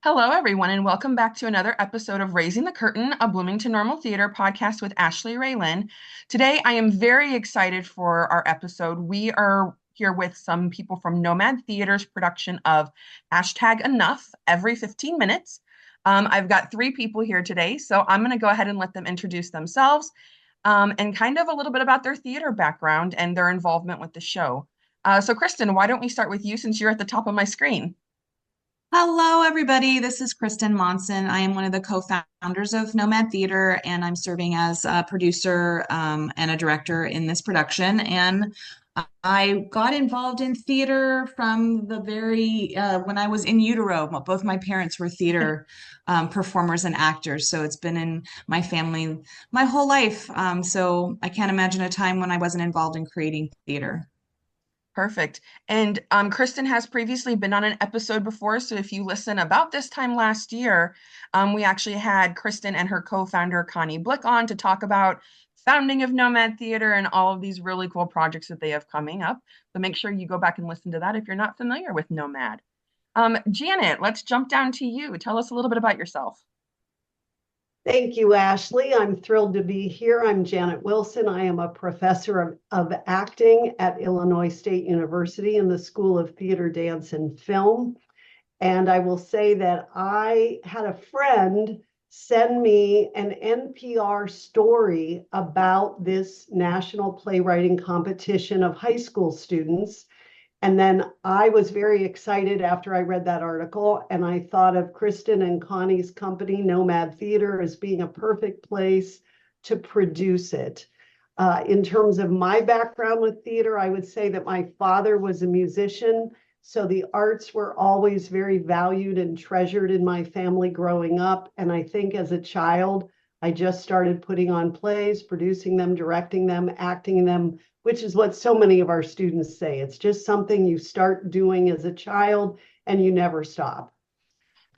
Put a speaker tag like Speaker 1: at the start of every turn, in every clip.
Speaker 1: Hello, everyone, and welcome back to another episode of Raising the Curtain, a Bloomington Normal Theater podcast with Ashleigh Raylan. Today, I am very excited for our episode. We are here with some people from Nomad Theater's production of #Enough every 15 minutes. I've got three people here today, so I'm going to go ahead and let them introduce themselves and kind of a little bit about their theater background and their involvement with the show. So, Cristen, why don't we start with you since you're at the top of my screen?
Speaker 2: Hello, everybody. This is Cristen Monson. I am one of the co-founders of Nomad Theater, and I'm serving as a producer and a director in this production. And I got involved in theater from the very when I was in utero. Both my parents were theater performers and actors, so it's been in my family my whole life. So I can't imagine a time when I wasn't involved in creating theater.
Speaker 1: Perfect. And Cristen has previously been on an episode before. So if you listen about this time last year, we actually had Cristen and her co-founder Connie Blick on to talk about founding of Nomad Theater and all of these really cool projects that they have coming up. So make sure you go back and listen to that if you're not familiar with Nomad. Janet, let's jump down to you. Tell us a little bit about yourself.
Speaker 3: Thank you, Ashleigh. I'm thrilled to be here. I'm Janet Wilson. I am a professor of acting at Illinois State University in the School of Theater, Dance, and Film. And I will say that I had a friend send me an NPR story about this national playwriting competition of high school students. And then I was very excited after I read that article, and I thought of Cristen and Connie's company, Nomad Theater, as being a perfect place to produce it. In terms of my background with theater, I would say that my father was a musician, so the arts were always very valued and treasured in my family growing up. And I think as a child, I just started putting on plays, producing them, directing them, acting in them, which is what so many of our students say. It's just something you start doing as a child and you never stop.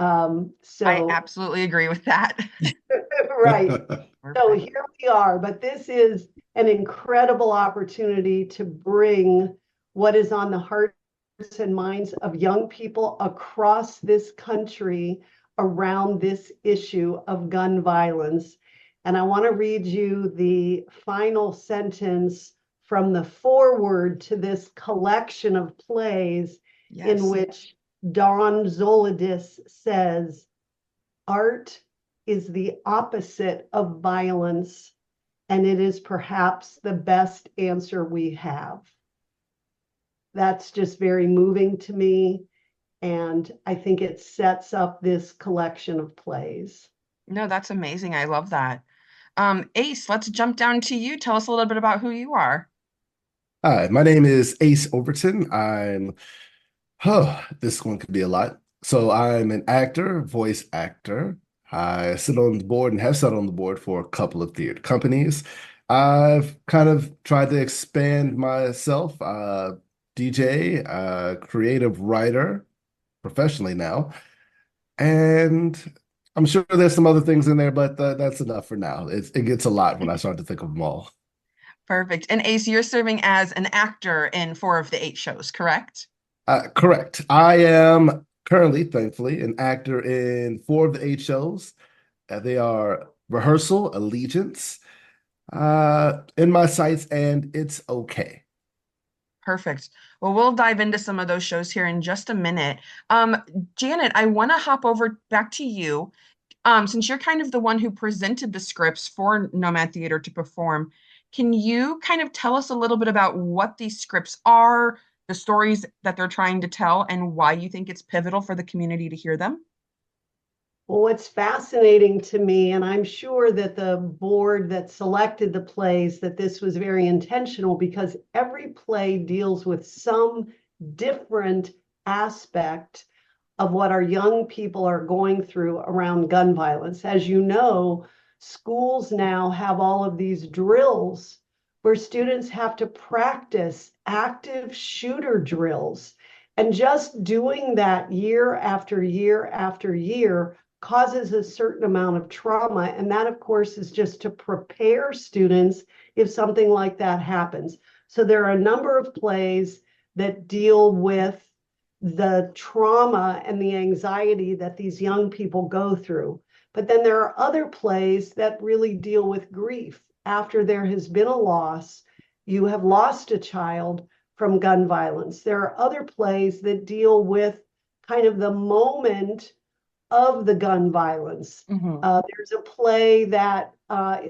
Speaker 1: I
Speaker 3: So,
Speaker 1: absolutely agree with that.
Speaker 3: right. So
Speaker 1: Perfect.
Speaker 3: here we are, but this is an incredible opportunity to bring what is on the hearts and minds of young people across this country around this issue of gun violence. And I want to read you the final sentence from the foreword to this collection of plays in
Speaker 1: Yes.
Speaker 3: which Don Zolidis says, art is the opposite of violence, and it is perhaps the best answer we have. That's just very moving to me. And I think it sets up this collection of plays.
Speaker 1: No, that's amazing. I love that. Ace, let's jump down to you. Tell us a little bit about who you are.
Speaker 4: Hi, my name is Ace Overton. This one could be a lot. So I'm an actor, voice actor. I sit on the board and have sat on the board for a couple of theater companies. I've kind of tried to expand myself, DJ, creative writer professionally now. And I'm sure there's some other things in there, but that's enough for now. It gets a lot when I start to think of them all.
Speaker 1: Perfect. And Ace, you're serving as an actor in 4 of the 8 shows, correct?
Speaker 4: Correct. I am currently, thankfully, an actor in 4 of the 8 shows. They are Rehearsal, Allegiance, In My Sights, and It's Okay.
Speaker 1: Perfect. Well, we'll dive into some of those shows here in just a minute. Janet, I want to hop over back to you. Since you're kind of the one who presented the scripts for Nomad Theater to perform, can you kind of tell us a little bit about what these scripts are, the stories that they're trying to tell, and why you think it's pivotal for the community to hear them?
Speaker 3: Well, what's fascinating to me, and I'm sure that the board that selected the plays, that this was very intentional because every play deals with some different aspect of what our young people are going through around gun violence. As you know, schools now have all of these drills where students have to practice active shooter drills. And just doing that year after year after year causes a certain amount of trauma. And that, of course, is just to prepare students if something like that happens. So there are a number of plays that deal with the trauma and the anxiety that these young people go through. But then there are other plays that really deal with grief. After there has been a loss, you have lost a child from gun violence. There are other plays that deal with kind of the moment of the gun violence. There's a play that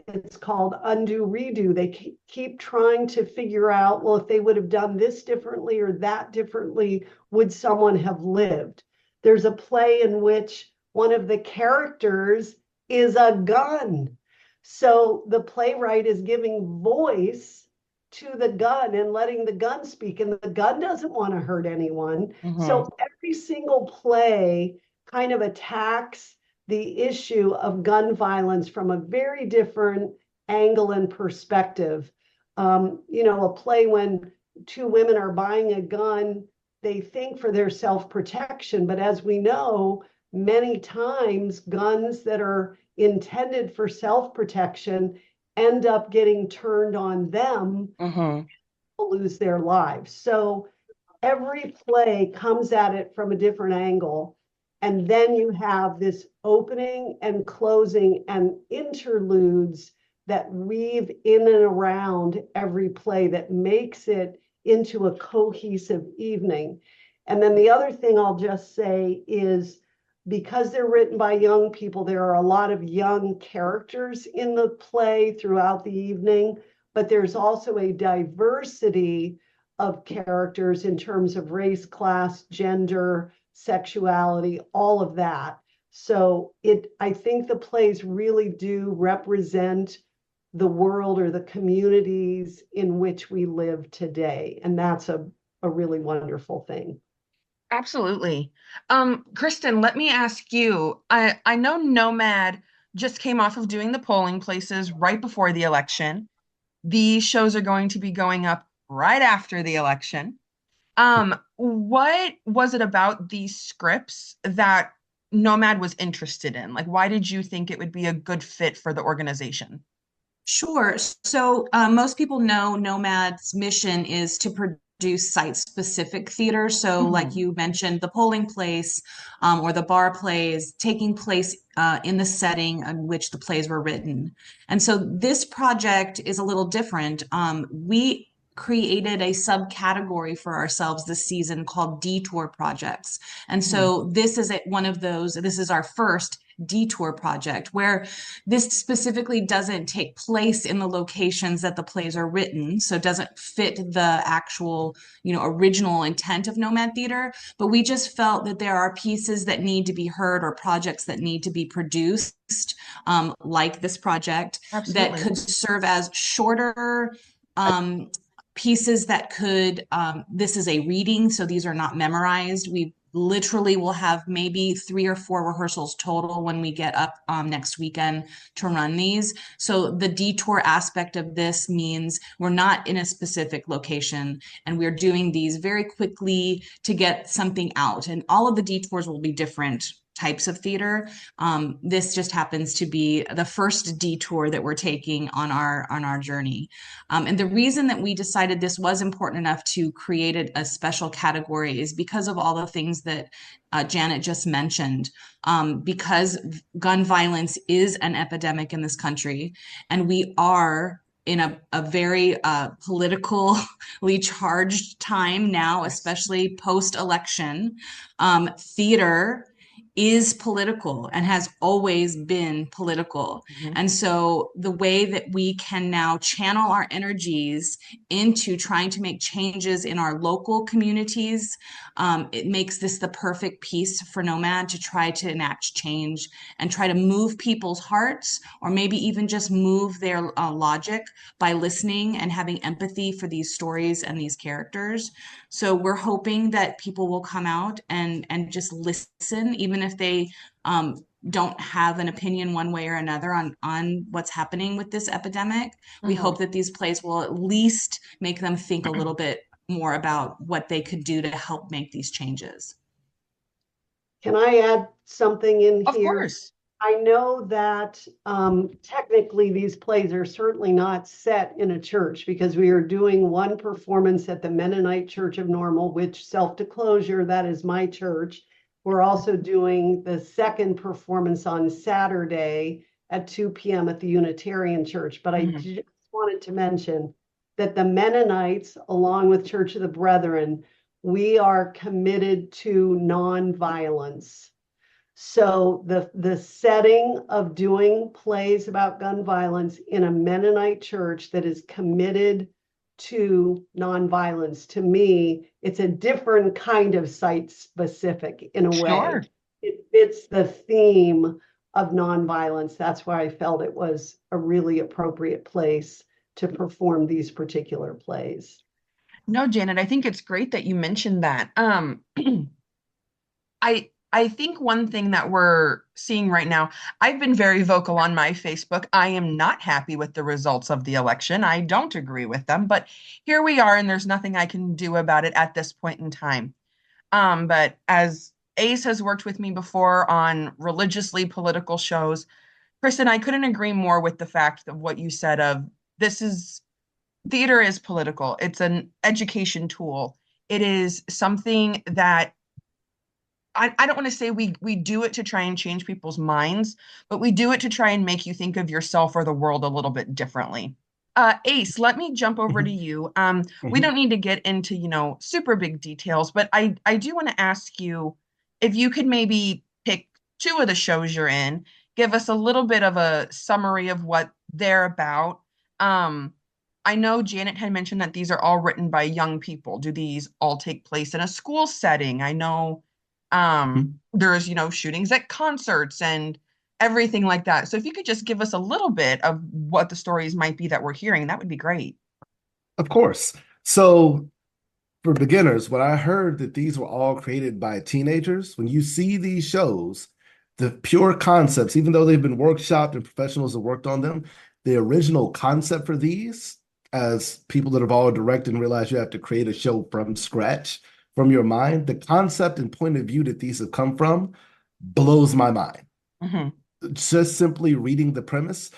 Speaker 3: it's called Undo Redo. They keep trying to figure out, well, if they would have done this differently or that differently, would someone have lived? There's a play in which one of the characters is a gun. So the playwright is giving voice to the gun and letting the gun speak, and the gun doesn't want to hurt anyone. So every single play kind of attacks the issue of gun violence from a very different angle and perspective. A play when two women are buying a gun, they think for their self-protection, but as we know, many times guns that are intended for self-protection end up getting turned on them, lose their lives. So every play comes at it from a different angle. And then you have this opening and closing and interludes that weave in and around every play that makes it into a cohesive evening. And then the other thing I'll just say is, because they're written by young people, there are a lot of young characters in the play throughout the evening, but there's also a diversity of characters in terms of race, class, gender, sexuality, all of that. So I think the plays really do represent the world or the communities in which we live today. And that's a really wonderful thing.
Speaker 1: Absolutely. Cristen, let me ask you, I know Nomad just came off of doing the polling places right before the election. These shows are going to be going up right after the election. What was it about these scripts that Nomad was interested in? Like, why did you think it would be a good fit for the organization?
Speaker 2: Sure. So most people know Nomad's mission is to produce site-specific theater. So like you mentioned, the polling place or the bar plays taking place in the setting in which the plays were written. And so this project is a little different. We created a subcategory for ourselves this season called detour projects. And so this is one of those, this is our first detour project where this specifically doesn't take place in the locations that the plays are written, so it doesn't fit the actual original intent of Nomad Theater, but we just felt that there are pieces that need to be heard or projects that need to be produced, like this project. Absolutely. That could serve as shorter pieces that could this is a reading, so these are not memorized. We literally will have maybe 3 or 4 rehearsals total when we get up next weekend to run these. So the detour aspect of this means we're not in a specific location and we're doing these very quickly to get something out. And all of the detours will be different types of theater. This just happens to be the first detour that we're taking on our journey. And the reason that we decided this was important enough to create a special category is because of all the things that Janet just mentioned. Because gun violence is an epidemic in this country, and we are in a very politically charged time now, especially post-election. Theater is political and has always been political. And so the way that we can now channel our energies into trying to make changes in our local communities, it makes this the perfect piece for Nomad to try to enact change and try to move people's hearts, or maybe even just move their logic by listening and having empathy for these stories and these characters. So we're hoping that people will come out and just listen, even if they don't have an opinion one way or another on what's happening with this epidemic. We hope that these plays will at least make them think a little bit more about what they could do to help make these changes.
Speaker 3: Can I add something in here?
Speaker 1: Of course.
Speaker 3: I know that technically these plays are certainly not set in a church because we are doing one performance at the Mennonite Church of Normal, which self-disclosure, that is my church. We're also doing the second performance on Saturday at 2 p.m. at the Unitarian Church. But I just wanted to mention that the Mennonites, along with Church of the Brethren, we are committed to nonviolence. So the setting of doing plays about gun violence in a Mennonite church that is committed to nonviolence, to me, it's a different kind of site specific in a way.
Speaker 1: Sure.
Speaker 3: It fits the theme of nonviolence. That's why I felt it was a really appropriate place to perform these particular plays.
Speaker 1: No, Janet, I think it's great that you mentioned that. I think one thing that we're seeing right now, I've been very vocal on my Facebook. I am not happy with the results of the election. I don't agree with them, but here we are, and there's nothing I can do about it at this point in time. But as Ace has worked with me before on religiously political shows, Kristen, I couldn't agree more with the fact of what you said of this is theater is political. It's an education tool. It is something that I don't want to say we do it to try and change people's minds, but we do it to try and make you think of yourself or the world a little bit differently. Ace, let me jump over to
Speaker 4: Mhm,
Speaker 1: you. We
Speaker 4: mhm.
Speaker 1: don't need to get into, super big details, but I do want to ask you if you could maybe pick two of the shows you're in, give us a little bit of a summary of what they're about. Um, I know Janet had mentioned that these are all written by young people. Do these all take place in a school setting? I know there's, shootings at concerts and everything like that. So if you could just give us a little bit of what the stories might be that we're hearing, that would be great.
Speaker 4: Of course. So for beginners, when I heard that these were all created by teenagers, when you see these shows, the pure concepts, even though they've been workshopped and professionals have worked on them, the original concept for these, as people that have all directed and realized you have to create a show from scratch, from your mind, the concept and point of view that these have come from blows my mind.
Speaker 1: Hmm.
Speaker 4: Just simply reading the premise.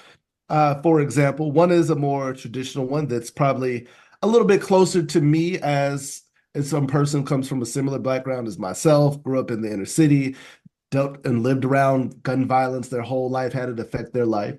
Speaker 4: For example, one is a more traditional one that's probably a little bit closer to me as some person comes from a similar background as myself, grew up in the inner city, dealt and lived around gun violence their whole life, had it affect their life,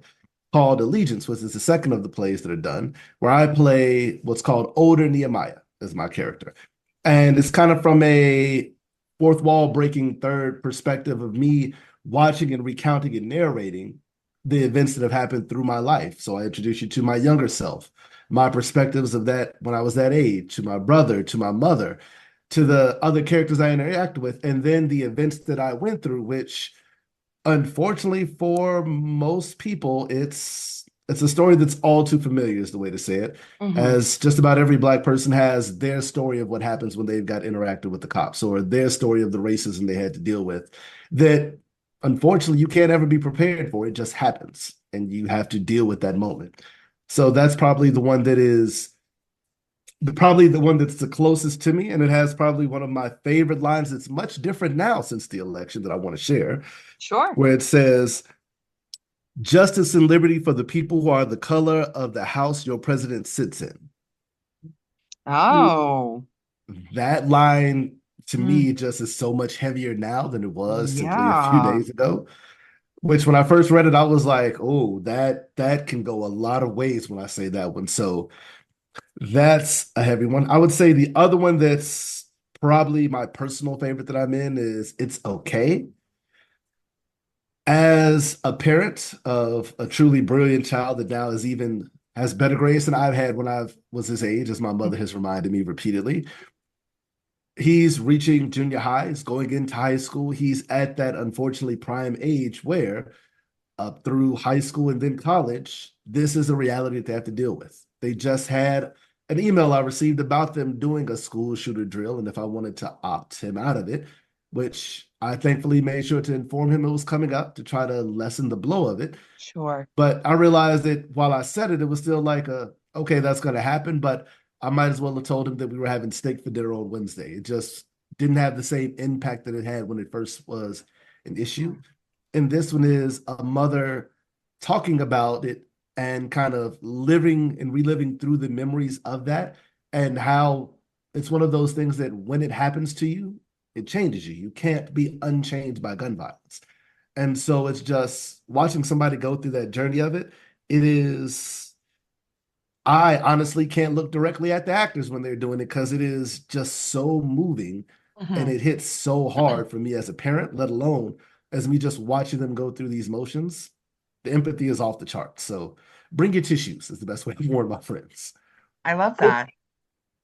Speaker 4: called Allegiance, which is the second of the plays that are done, where I play what's called Older Nehemiah as my character. And it's kind of from a fourth wall breaking third perspective of me watching and recounting and narrating the events that have happened through my life. So I introduce you to my younger self, my perspectives of that when I was that age, to my brother, to my mother, to the other characters I interact with, and then the events that I went through, which unfortunately for most people, it's a story that's all too familiar, is the way to say it,
Speaker 1: Hmm.
Speaker 4: as just about every Black person has their story of what happens when they've got interacted with the cops or their story of the racism they had to deal with that unfortunately you can't ever be prepared for. It just happens and you have to deal with that moment. So that's probably the one that is probably the one that's the closest to me, and it has probably one of my favorite lines that's much different now since the election that I want to share,
Speaker 1: Sure.
Speaker 4: where it says, "Justice and liberty for the people who are the color of the house your president sits in."
Speaker 1: Oh,
Speaker 4: That line to
Speaker 1: mm,
Speaker 4: me just is so much heavier now than it was simply a few
Speaker 1: yeah,
Speaker 4: days ago. Which when I first read it, I was like, "Oh, that can go a lot of ways when I say that one." So that's a heavy one. I would say the other one that's probably my personal favorite that I'm in is It's Okay. As a parent of a truly brilliant child that now is even has better grades than I've had when I was his age, as my mother has reminded me repeatedly. He's reaching junior high, he's going into high school. He's at that unfortunately prime age where up through high school and then college, this is a reality that they have to deal with. They just had an email I received about them doing a school shooter drill, and if I wanted to opt him out of it, which I thankfully made sure to inform him it was coming up to try to lessen the blow of it.
Speaker 1: sure.
Speaker 4: But I realized that while I said it, it was still like okay, that's going to happen, but I might as well have told him that we were having steak for dinner on Wednesday. It just didn't have the same impact that it had when it first was an issue. And this one is a mother talking about it and kind of living and reliving through the memories of that, and how it's one of those things that when it happens to you, it changes you. You can't be unchanged by gun violence. And so it's just watching somebody go through that journey of it. It is, I honestly can't look directly at the actors when they're doing it because it is just so moving and
Speaker 1: Mhm.
Speaker 4: it hits so hard for me as a parent, let alone as me just watching them go through these motions. The empathy is off the charts. So bring your tissues is the best way to warn my friends.
Speaker 1: I love
Speaker 3: I
Speaker 1: that.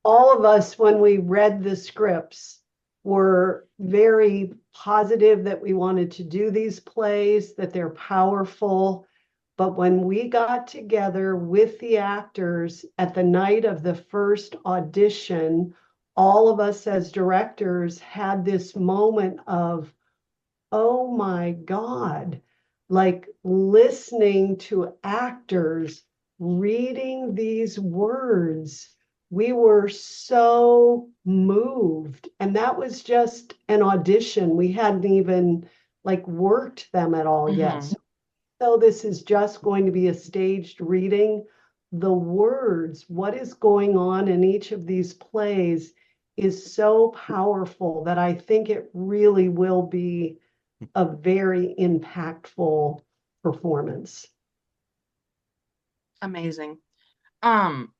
Speaker 3: all of us, when we read the scripts, were very positive that we wanted to do these plays, that they're powerful. But when we got together with the actors at the night of the first audition, all of us as directors had this moment of, oh my God, like listening to actors reading these words. We were so moved. And that was just an audition. We hadn't even like worked them at all yet.
Speaker 1: Mhm.
Speaker 3: So this is just going to be a staged reading. The words, what is going on in each of these plays is so powerful that I think it really will be a very impactful performance.
Speaker 1: Amazing. Um,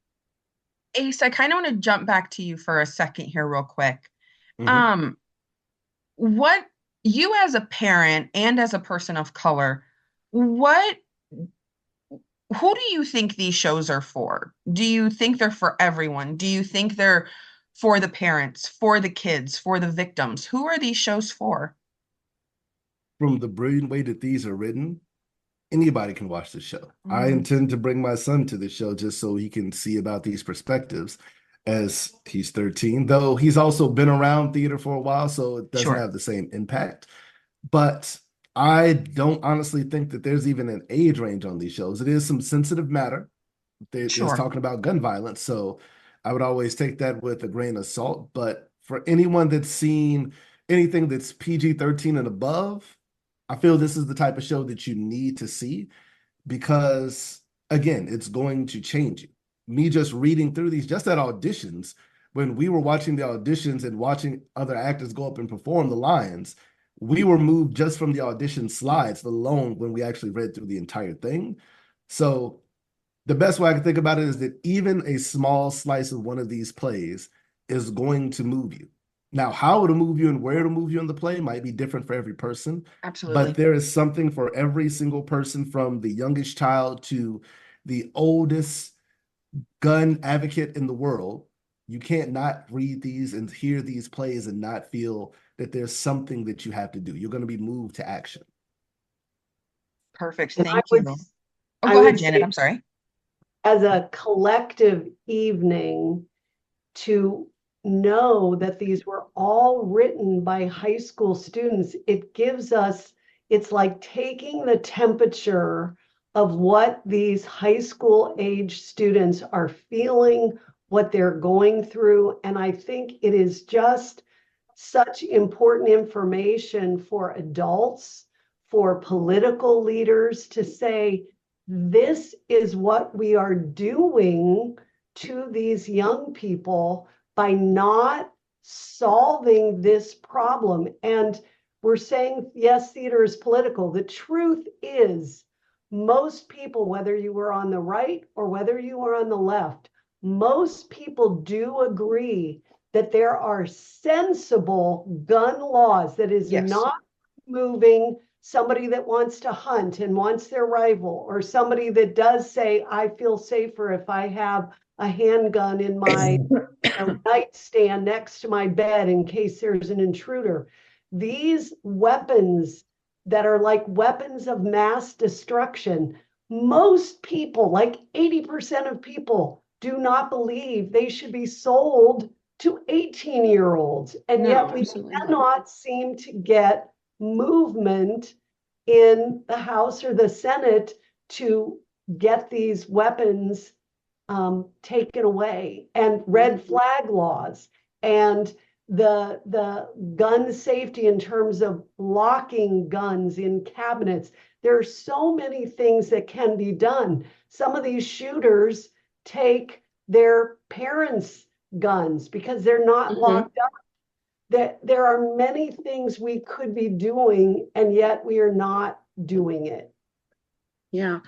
Speaker 1: Ace, I kind of want to jump back to you for a second here, real quick.
Speaker 4: Mhm.
Speaker 1: Um, what you as a parent and as a person of color, what who do you think these shows are for? Do you think they're for everyone? Do you think they're for the parents, for the kids, for the victims? Who are these shows for?
Speaker 4: From the brilliant way that these are written, anybody can watch the show. I
Speaker 1: Mm,
Speaker 4: intend to bring my son to the show just so he can see about these perspectives as he's 13, though he's also been around theater for a while, so it doesn't
Speaker 1: sure,
Speaker 4: have the same impact. But I don't honestly think that there's even an age range on these shows. It is some sensitive matter. It's
Speaker 1: sure.
Speaker 4: talking about gun violence, so I would always take that with a grain of salt. But for anyone that's seen anything that's PG-13 and above, I feel this is the type of show that you need to see because, again, it's going to change you. Me just reading through these, just at auditions, when we were watching the auditions and watching other actors go up and perform the lines, we were moved just from the audition slides alone when we actually read through the entire thing. So the best way I can think about it is that even a small slice of one of these plays is going to move you. Now, how it'll move you and where it'll move you in the play might be different for every person, but
Speaker 1: Absolutely.
Speaker 4: there is something for every single person from the youngest child to the oldest gun advocate in the world. You can't not read these and hear these plays and not feel that there's something that you have to do. You're going to be moved to action.
Speaker 1: Perfect.
Speaker 3: And
Speaker 1: Thank you. Oh,
Speaker 3: I
Speaker 1: go ahead,
Speaker 3: would
Speaker 1: Janet.
Speaker 3: say
Speaker 1: I'm sorry.
Speaker 3: as a collective evening, to know that these were all written by high school students, it gives us, it's like taking the temperature of what these high school age students are feeling, what they're going through. And I think it is just such important information for adults, for political leaders to say, this is what we are doing to these young people by not solving this problem. And we're saying, yes, theater is political. The truth is, most people, whether you were on the right or whether you were on the left, most people do agree that there are sensible gun laws that is
Speaker 1: Yes.
Speaker 3: not moving somebody that wants to hunt and wants their rifle, or somebody that does say, I feel safer if I have a handgun in my nightstand next to my bed in case there's an intruder. These weapons that are like weapons of mass destruction, most people, like 80% of people, do not believe they should be sold to 18-year-olds. And
Speaker 1: No,
Speaker 3: yet we
Speaker 1: absolutely not.
Speaker 3: cannot seem to get movement in the House or the Senate to get these weapons taken away, and red flag laws. And the gun safety in terms of locking guns in cabinets. There are so many things that can be done. Some of these shooters take their parents' guns because they're not locked up. That there are many things we could be doing, and yet we are not doing it.
Speaker 1: Yeah.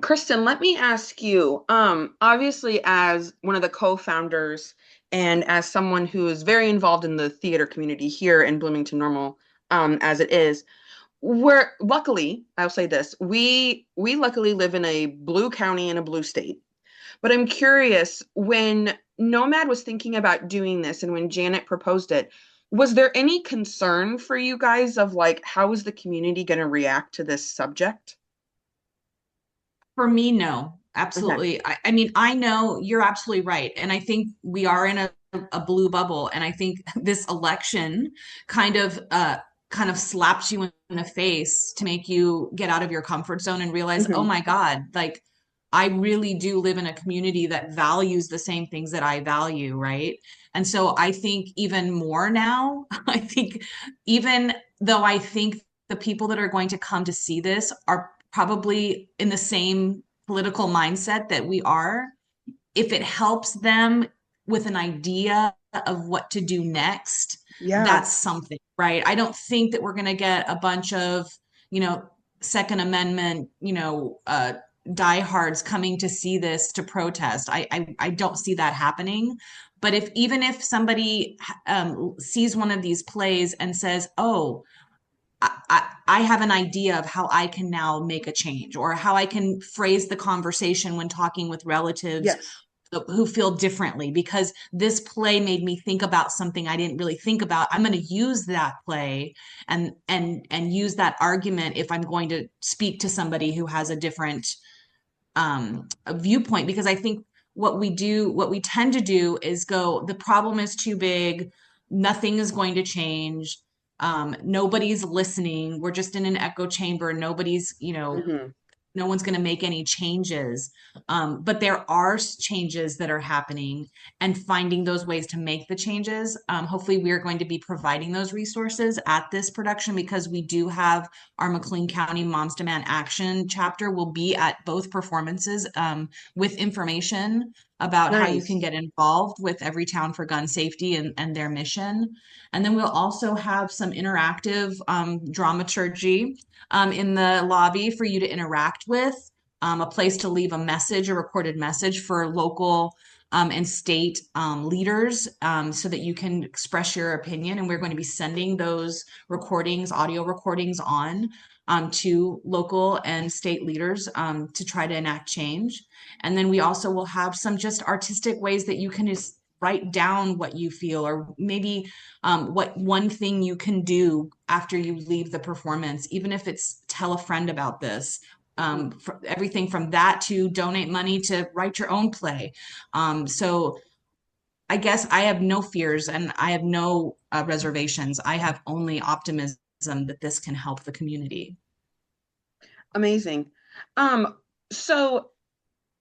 Speaker 1: Cristen, let me ask you, obviously as one of the co-founders and as someone who is very involved in the theater community here in Bloomington Normal, as it is, we're luckily, I'll say this, we luckily live in a blue county in a blue state. But I'm curious, when Nomad was thinking about doing this and when Janet proposed it, was there any concern for you guys of like, how is the community going to react to this subject?
Speaker 2: For me, no,
Speaker 1: Okay.
Speaker 2: absolutely. I mean, I know you're absolutely right. And I think we are in a blue bubble. And I think this election kind of slaps you in the face to make you get out of your comfort zone and realize, oh
Speaker 1: Hmm.
Speaker 2: my God, like I really do live in a community that values the same things that I value, right? And so I think even more now, I think even though I think the people that are going to come to see this are probably in the same political mindset that we are, if it helps them with an idea of what to do next,
Speaker 1: Yeah.
Speaker 2: that's something, right? I don't think that we're going to get a bunch of, Second Amendment, diehards coming to see this to protest. I don't see that happening. But even if somebody sees one of these plays and says, "Oh, I have an idea of how I can now make a change or how I can phrase the conversation when talking with relatives
Speaker 1: Yes.
Speaker 2: who feel differently because this play made me think about something I didn't really think about. I'm going to use that play and use that argument if I'm going to speak to somebody who has a different a viewpoint, because I think what we tend to do is go, the problem is too big, nothing is going to change, nobody's listening, we're just in an echo chamber, nobody's,
Speaker 1: Hmm.
Speaker 2: no one's going to make any changes. But there are changes that are happening, and finding those ways to make the changes. Hopefully, we are going to be providing those resources at this production because we do have our McLean County Moms Demand Action chapter will be at both performances with information about how you can
Speaker 1: Nice.
Speaker 2: get involved with Everytown for Gun Safety and their mission. And then we'll also have some interactive dramaturgy in the lobby for you to interact with, a place to leave a message, a recorded message for local and state leaders so that you can express your opinion. And we're going to be sending those recordings, audio recordings on to local and state leaders to try to enact change. And then we also will have some just artistic ways that you can just write down what you feel, or maybe what one thing you can do after you leave the performance, even if it's tell a friend about this. Everything from that to donate money to write your own play. So I guess I have no fears and I have no reservations. I have only optimism that this can help the community.
Speaker 1: Amazing. So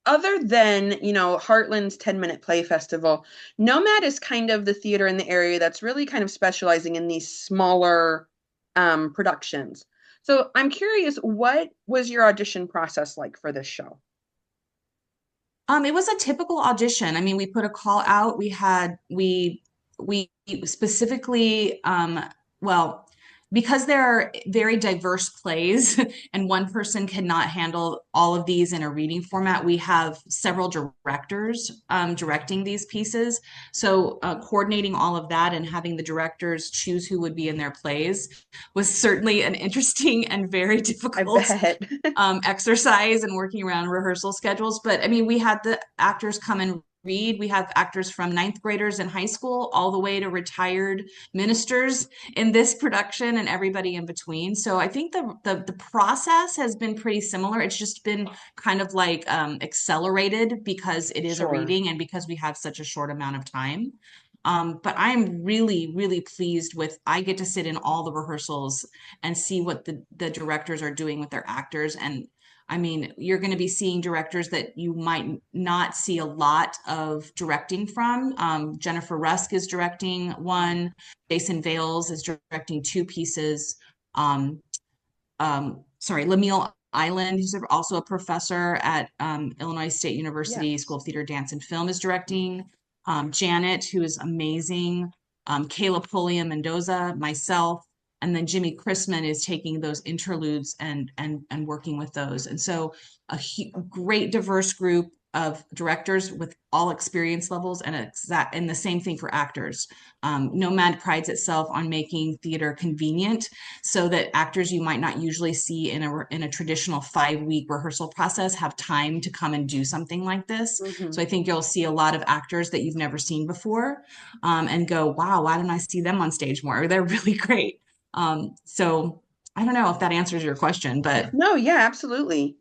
Speaker 1: other than, Heartland's 10-minute play festival, Nomad is kind of the theater in the area that's really kind of specializing in these smaller productions. So I'm curious, what was your audition process like for this show?
Speaker 2: It was a typical audition. I mean, we put a call out. We specifically, well, because there are very diverse plays and one person cannot handle all of these in a reading format, we have several directors directing these pieces. So coordinating all of that and having the directors choose who would be in their plays was certainly an interesting and very
Speaker 1: I
Speaker 2: difficult
Speaker 1: bet.
Speaker 2: exercise and working around rehearsal schedules. But I mean, we had the actors come and read. We have actors from ninth graders in high school all the way to retired ministers in this production and everybody in between. So I think the process has been pretty similar. It's just been kind of like accelerated because it is a
Speaker 1: Sure.
Speaker 2: reading and because we have such a short amount of time. But I'm really, really pleased with, I get to sit in all the rehearsals and see what the directors are doing with their actors. And I mean, you're going to be seeing directors that you might not see a lot of directing from. Jennifer Rusk is directing one. Jason Vales is directing two pieces. Lemuel Island, who's also a professor at Illinois State University School of Theater, Dance, and Film, is directing. Janet, who is amazing. Kayla Pulliam Mendoza, myself, and then Jimmy Chrisman is taking those interludes and working with those. And so a great diverse group of directors with all experience levels, and the same thing for actors. Nomad prides itself on making theater convenient so that actors you might not usually see in a traditional 5-week rehearsal process have time to come and do something like this. So I think you'll see a lot of actors that you've never seen before and go, wow, why didn't I see them on stage more? They're really great. So I don't know if that answers your question, but
Speaker 1: no, yeah, absolutely.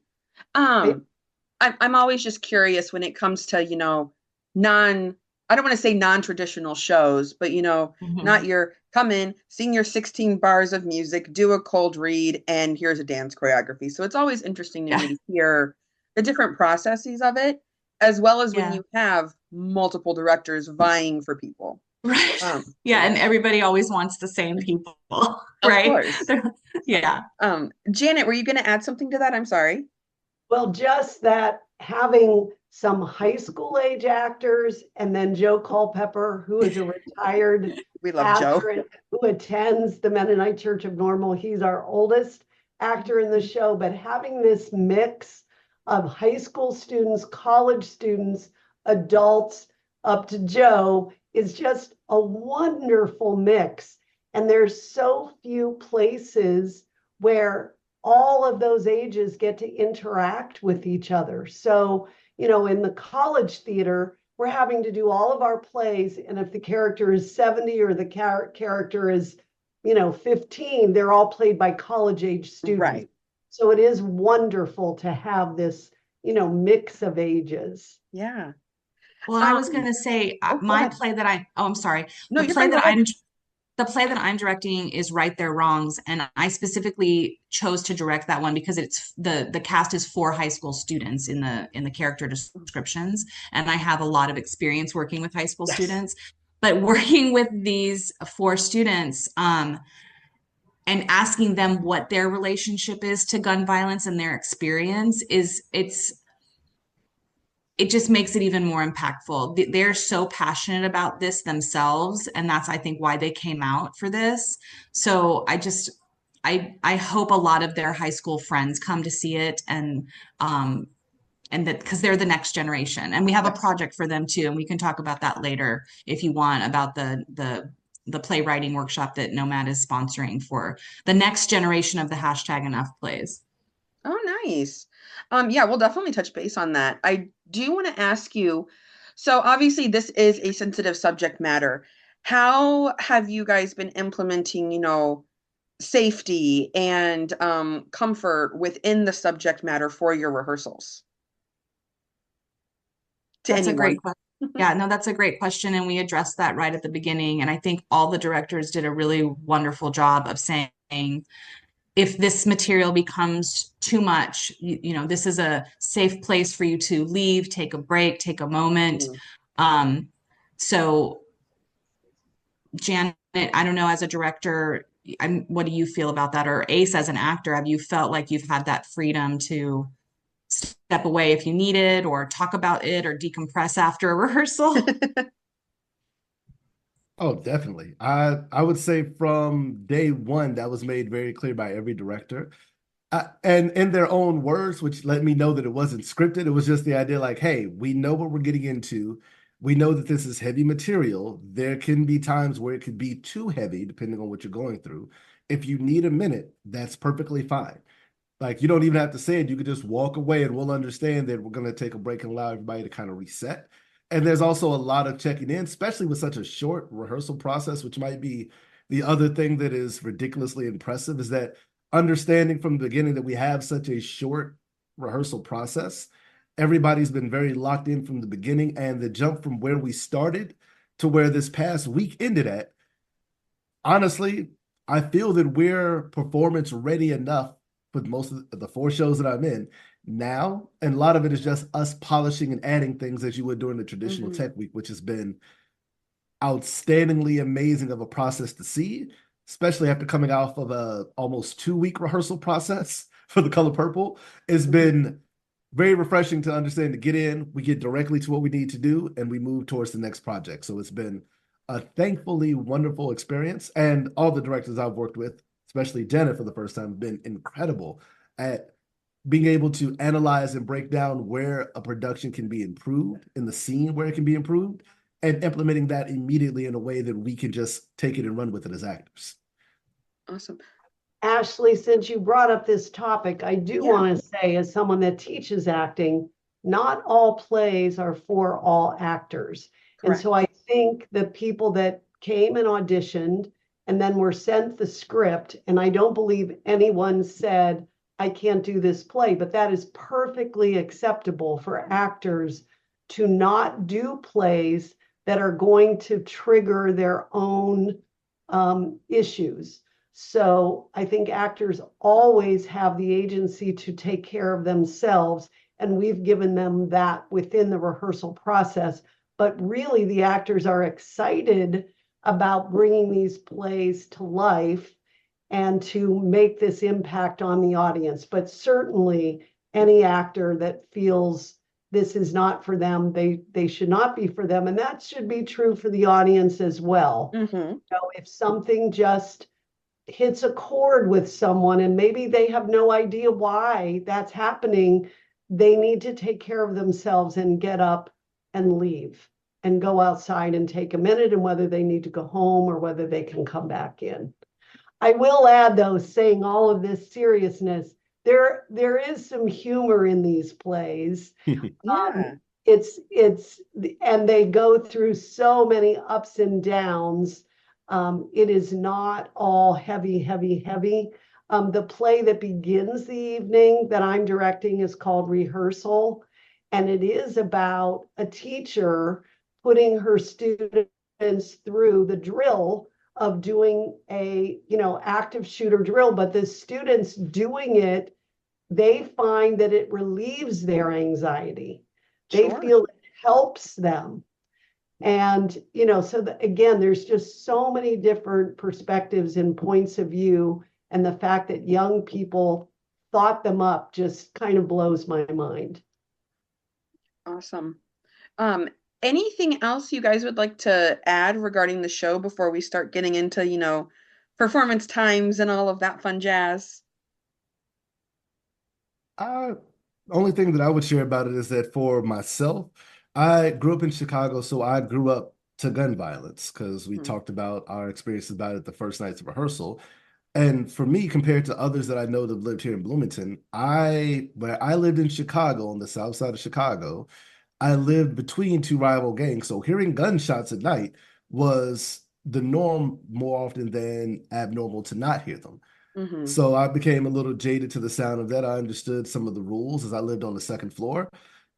Speaker 1: I'm always just curious when it comes to, I don't want to say non-traditional shows, but, not your come in, sing your 16 bars of music, do a cold read, and here's a dance choreography. So it's always interesting to me to hear the different processes of it, as well as when you have multiple directors vying for people.
Speaker 2: Right. And everybody always wants the same people, right?
Speaker 1: Of course. Janet, were you going to add something to that? I'm sorry.
Speaker 3: Well, just that having some high school age actors and then Joe Culpepper, who is a retired
Speaker 1: we love Joe,
Speaker 3: who attends the Mennonite Church of Normal. He's our oldest actor in the show, but having this mix of high school students, college students, adults, up to Joe is just a wonderful mix. And there's so few places where all of those ages get to interact with each other. So, in the college theater, we're having to do all of our plays. And if the character is 70 or the character is, 15, they're all played by college age students.
Speaker 1: Right.
Speaker 3: So it is wonderful to have this, mix of ages.
Speaker 1: Yeah.
Speaker 2: Well, I was going to say my play that I'm sorry.
Speaker 3: No,
Speaker 2: the play that I'm directing is Right Their Wrongs, and I specifically chose to direct that one because it's the cast is 4 high school students in the character descriptions, and I have a lot of experience working with high school students. But working with these 4 students and asking them what their relationship is to gun violence and their experience it just makes it even more impactful. They're so passionate about this themselves, and that's, I think, why they came out for this. So I hope a lot of their high school friends come to see it, and that because they're the next generation, and we have a project for them too, and we can talk about that later if you want, about the playwriting workshop that Nomad is sponsoring for the next generation of the #Enough Plays.
Speaker 1: Oh, nice. Yeah, we'll definitely touch base on that. I do want to ask you, so obviously this is a sensitive subject matter. How have you guys been implementing, safety and comfort within the subject matter for your rehearsals?
Speaker 2: That's a great question. Yeah, no, that's a great question. And we addressed that right at the beginning. And I think all the directors did a really wonderful job of saying, if this material becomes too much, this is a safe place for you to leave, take a break, take a moment. So Janet, I don't know, as a director, what do you feel about that? Or Ace, as an actor, have you felt like you've had that freedom to step away if you need it, or talk about it, or decompress after a rehearsal?
Speaker 4: Oh, definitely. I would say from day one, that was made very clear by every director. And in their own words, which let me know that it wasn't scripted. It was just the idea like, hey, we know what we're getting into. We know that this is heavy material. There can be times where it could be too heavy, depending on what you're going through. If you need a minute, that's perfectly fine. Like, you don't even have to say it. You could just walk away and we'll understand that we're going to take a break and allow everybody to kind of reset. And there's also a lot of checking in, especially with such a short rehearsal process, which might be the other thing that is ridiculously impressive, is that understanding from the beginning that we have such a short rehearsal process. Everybody's been very locked in from the beginning, and the jump from where we started to where this past week ended at, honestly, I feel that we're performance ready enough with most of the 4 shows that I'm in now. And a lot of it is just us polishing and adding things as you would during the traditional tech week, which has been outstandingly amazing of a process to see, especially after coming off of a almost 2 week rehearsal process for The Color Purple. It's been very refreshing to understand, to get in, we get directly to what we need to do, and we move towards the next project. So it's been a thankfully wonderful experience. And all the directors I've worked with, especially Janet for the first time, have been incredible at being able to analyze and break down where a production can be improved, in the scene where it can be improved, and implementing that immediately in a way that we can just take it and run with it as actors.
Speaker 1: Awesome.
Speaker 3: Ashleigh, since you brought up this topic, I do want to say, as someone that teaches acting, not all plays are for all actors.
Speaker 1: Correct.
Speaker 3: And so I think the people that came and auditioned and then were sent the script, and I don't believe anyone said, I can't do this play, but that is perfectly acceptable for actors to not do plays that are going to trigger their own issues. So I think actors always have the agency to take care of themselves, and we've given them that within the rehearsal process. But really, the actors are excited about bringing these plays to life and to make this impact on the audience. But certainly, any actor that feels this is not for them, they should not be for them. And that should be true for the audience as well. You know, if something just hits a chord with someone and maybe they have no idea why that's happening, they need to take care of themselves and get up and leave and go outside and take a minute, and whether they need to go home or whether they can come back in. I will add, though, saying all of this seriousness, there is some humor in these plays. It's and they go through so many ups and downs. It is not all heavy, heavy, heavy. The play that begins the evening that I'm directing is called Rehearsal, and it is about a teacher putting her students through the drill of doing a, active shooter drill, but the students doing it, they find that it relieves their anxiety. They feel it helps them. And, so again, there's just so many different perspectives and points of view. And the fact that young people thought them up just kind of blows my mind.
Speaker 1: Awesome. Anything else you guys would like to add regarding the show before we start getting into, performance times and all of that fun jazz?
Speaker 4: Only thing that I would share about it is that for myself, I grew up in Chicago, so I grew up to gun violence because we talked about our experiences about it the first nights of rehearsal. And for me, compared to others that I know that lived here in Bloomington, where I lived in Chicago, on the south side of Chicago, I lived between 2 rival gangs. So hearing gunshots at night was the norm more often than abnormal to not hear them. So I became a little jaded to the sound of that. I understood some of the rules as I lived on the second floor.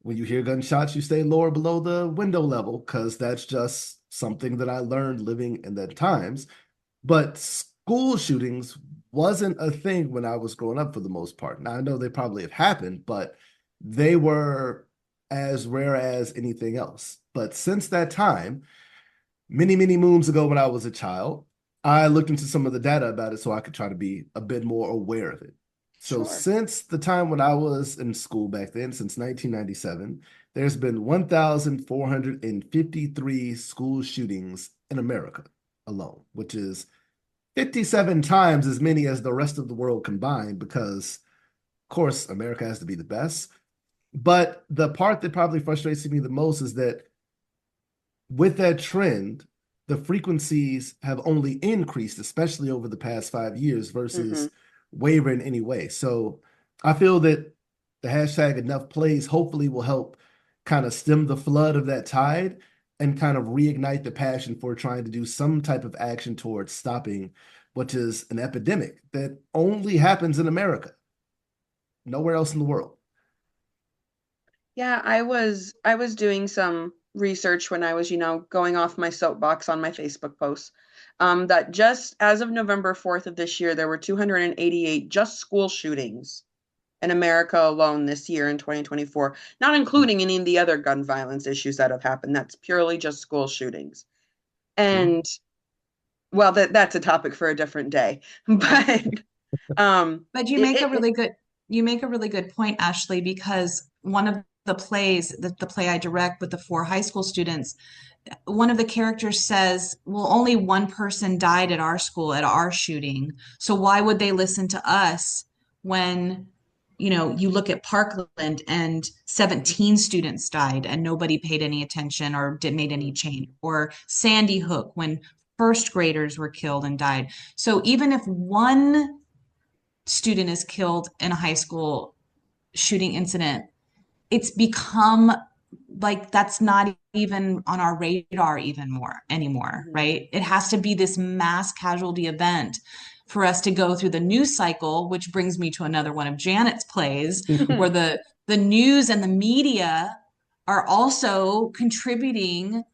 Speaker 4: When you hear gunshots, you stay lower below the window level because that's just something that I learned living in that times. But school shootings wasn't a thing when I was growing up for the most part. Now, I know they probably have happened, but they were as rare as anything else. But since that time, many, many moons ago when I was a child, I looked into some of the data about it so I could try to be a bit more aware of it. So since the time when I was in school back then, since 1997, there's been 1,453 school shootings in America alone, which is 57 times as many as the rest of the world combined, because, of course, America has to be the best. But the part that probably frustrates me the most is that with that trend, the frequencies have only increased, especially over the past 5 years, versus waver in any way. So I feel that the hashtag enough plays hopefully will help kind of stem the flood of that tide and kind of reignite the passion for trying to do some type of action towards stopping what is an epidemic that only happens in America, nowhere else in the world.
Speaker 1: Yeah, I was doing some research when I was, going off my soapbox on my Facebook posts, that just as of November 4th of this year, there were 288 just school shootings in America alone this year in 2024, not including any of the other gun violence issues that have happened. That's purely just school shootings. And well, that's a topic for a different day.
Speaker 2: But you make a really good point, Ashleigh, because one of the plays, the play I direct with the 4 high school students, one of the characters says, well, only one person died at our school at our shooting. So why would they listen to us when, you look at Parkland and 17 students died and nobody paid any attention or made any change, or Sandy Hook when first graders were killed and died. So even if one student is killed in a high school shooting incident, it's become like that's not even on our radar anymore, right? It has to be this mass casualty event for us to go through the news cycle, which brings me to another one of Janet's plays, where the news and the media are also contributing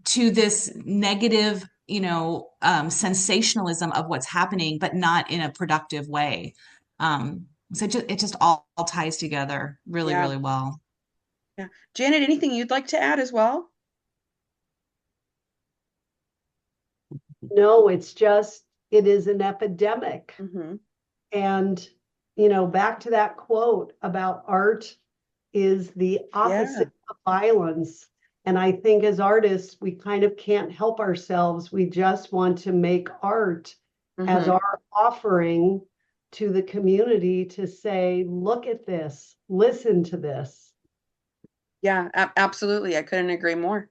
Speaker 2: to this negative, sensationalism of what's happening, but not in a productive way. So it just all ties together really, really well.
Speaker 1: Yeah. Janet, anything you'd like to add as well?
Speaker 3: No, it's just, it is an epidemic. And, back to that quote about art is the opposite of violence. And I think as artists, we kind of can't help ourselves. We just want to make art as our offering to the community to say, look at this, listen to this.
Speaker 1: Yeah, absolutely. I couldn't agree more.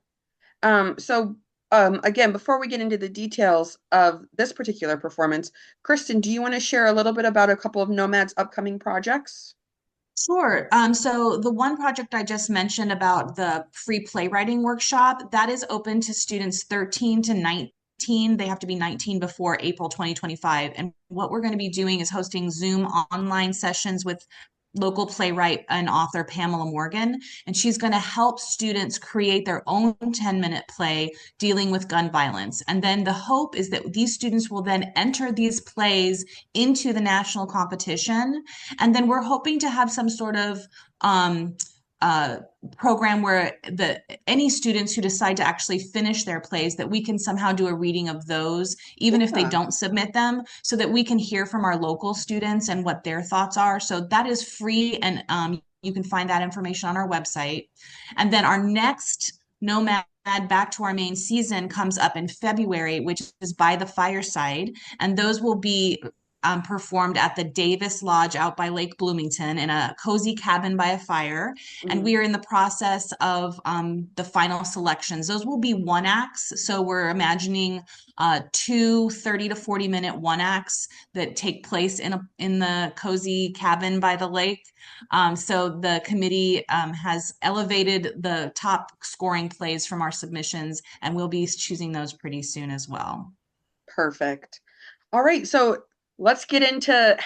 Speaker 1: So again, before we get into the details of this particular performance, Cristen, do you want to share a little bit about a couple of Nomad's upcoming projects?
Speaker 2: Sure. So the one project I just mentioned about the free playwriting workshop, that is open to students 13 to 19. They have to be 19 before April 2025. And what we're going to be doing is hosting Zoom online sessions with local playwright and author Pamela Morgan, and she's going to help students create their own 10-minute play dealing with gun violence. And then the hope is that these students will then enter these plays into the national competition. And then we're hoping to have some sort of program where any students who decide to actually finish their plays, that we can somehow do a reading of those, even if they don't submit them, so that we can hear from our local students and what their thoughts are. So that is free, and you can find that information on our website. And then our next Nomad Back to Our Main season comes up in February, which is By the Fireside, and those will be performed at the Davis Lodge out by Lake Bloomington in a cozy cabin by a fire. And we are in the process of the final selections. Those will be one acts. So we're imagining 2 30 to 40 minute one acts that take place in the cozy cabin by the lake. So the committee has elevated the top scoring plays from our submissions, and we'll be choosing those pretty soon as well.
Speaker 1: Perfect. All right. So let's get into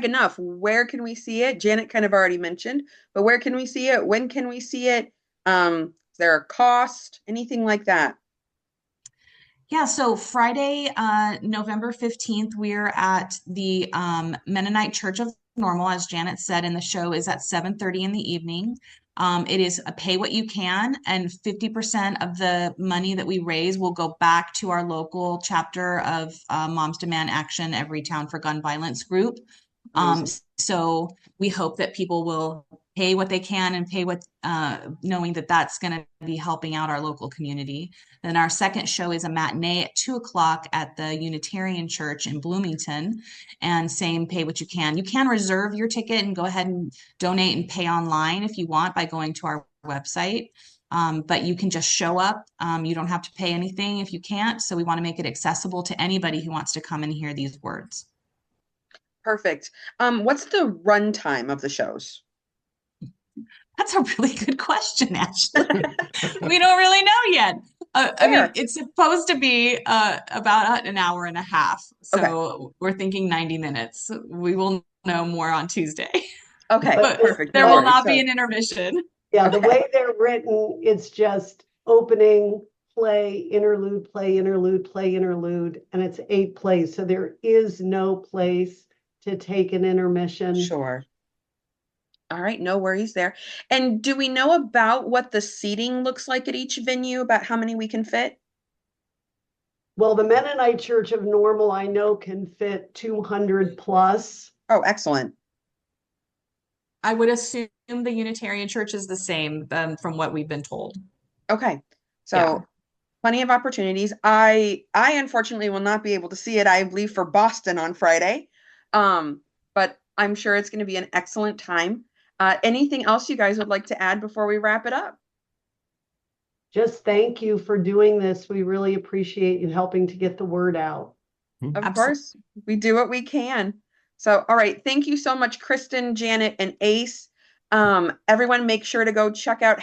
Speaker 1: #enough. Where can we see it? Janet kind of already mentioned, but where can we see it? When can we see it? Is there a cost? Anything like that?
Speaker 2: Yeah, so Friday, November 15th, we're at the Mennonite Church of Normal, as Janet said, and the show is at 7:30 in the evening. It is a pay what you can, and 50% of the money that we raise will go back to our local chapter of Moms Demand Action Everytown for Gun Violence group. So we hope that people will pay what they can and pay what, knowing that that's going to be helping out our local community. Then our second show is a matinee at 2:00 at the Unitarian Church in Bloomington, and same pay what you can. You can reserve your ticket and go ahead and donate and pay online if you want by going to our website. But you can just show up. You don't have to pay anything if you can't. So we want to make it accessible to anybody who wants to come and hear these words.
Speaker 1: Perfect. What's the runtime of the shows?
Speaker 2: That's a really good question, Ashleigh. We don't really know yet. I mean, it's supposed to be about an hour and a half. So we're thinking 90 minutes. We will know more on Tuesday.
Speaker 1: Okay,
Speaker 2: but
Speaker 1: perfect.
Speaker 2: There will not be an intermission.
Speaker 3: Yeah, the way they're written, it's just opening, play, interlude, play, interlude, play, interlude, and it's 8 plays. So there is no place to take an intermission.
Speaker 1: Sure. All right, no worries there. And do we know about what the seating looks like at each venue, about how many we can fit?
Speaker 3: Well, the Mennonite Church of Normal, I know, can fit 200 plus.
Speaker 1: Oh, excellent.
Speaker 2: I would assume the Unitarian Church is the same from what we've been told.
Speaker 1: Okay. So
Speaker 2: Yeah.
Speaker 1: plenty of opportunities. I unfortunately will not be able to see it. I leave for Boston on Friday. But I'm sure it's going to be an excellent time. Anything else you guys would like to add before we wrap it up?
Speaker 3: Just thank you for doing this. We really appreciate you helping to get the word out.
Speaker 1: Of
Speaker 2: Absolutely.
Speaker 1: course, we do what we can. So, all right. Thank you so much, Cristen, Janet, and Ace. Everyone make sure to go check out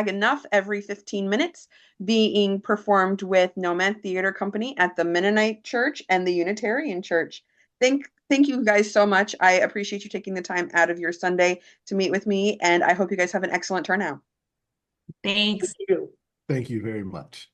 Speaker 1: #enough every 15 minutes being performed with Nomad Theater Company at the Mennonite Church and the Unitarian Church. Thank you guys so much. I appreciate you taking the time out of your Sunday to meet with me, and I hope you guys have an excellent turnout.
Speaker 2: Thanks.
Speaker 3: Thank you.
Speaker 4: Thank you very much.